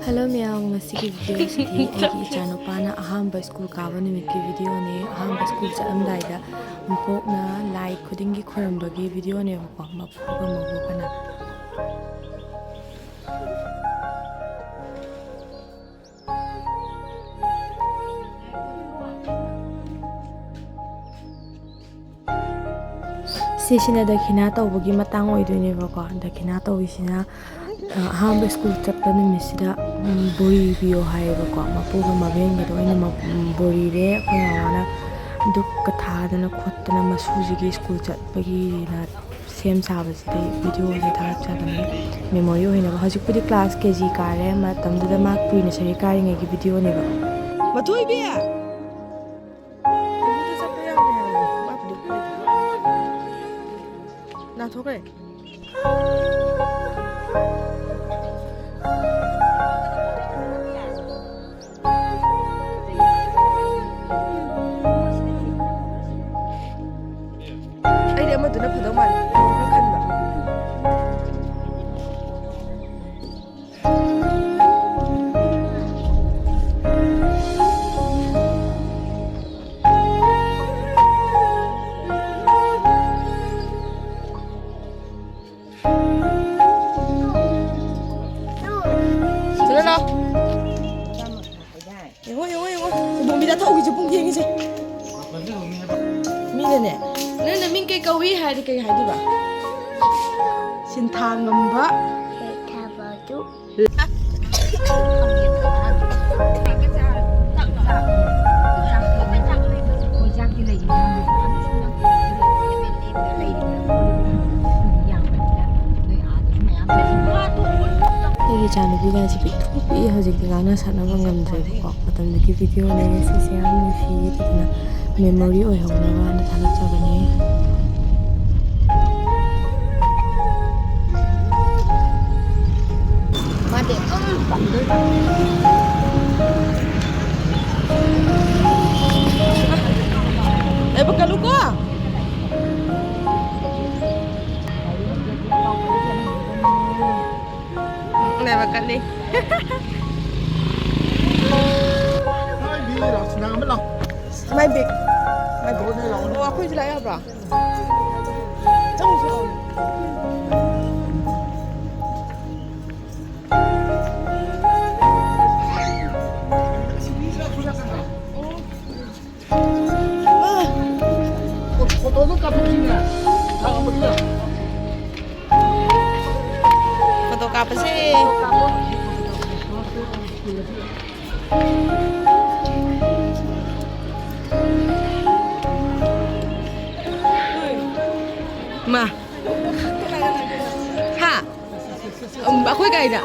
Hello miyang masiki video sidi egi Echanopana Ahanba school kaba numitki video ne Ahanba school chalamdaida mpokna lai khudingi khorambagi video ne ba mapuga mabukana sisina dakhina tawbagi matang oidone ba ko dakhina tawisina Ahanba school chappa numisida bori bio haiba ko mapuga mabenga do ina bori re khoyawana duk kathadana khottana masujigi school chatpagi na sem sabasidi video je tharat chadane memory hoina ba hajikpudi class kg kare ma tamduda mark pre nursery kare ngi video ne ba matoi be na thokre Maduna Padaman, Ahanba. Kawi hari kay hari ba? Sintangam ba? Tabatu. Egi chanu biga jibi tupi hojik digana sana bangamdre ko patam diki video ne sisi amni fi dikna memory oi hona ba na thalat chabane Bukan luka. Nè makan đi. Mai big. Ủa, aku chỉ lại apa? Trong số. Foto apa sih? Ma. Ha. Aku kayak dah.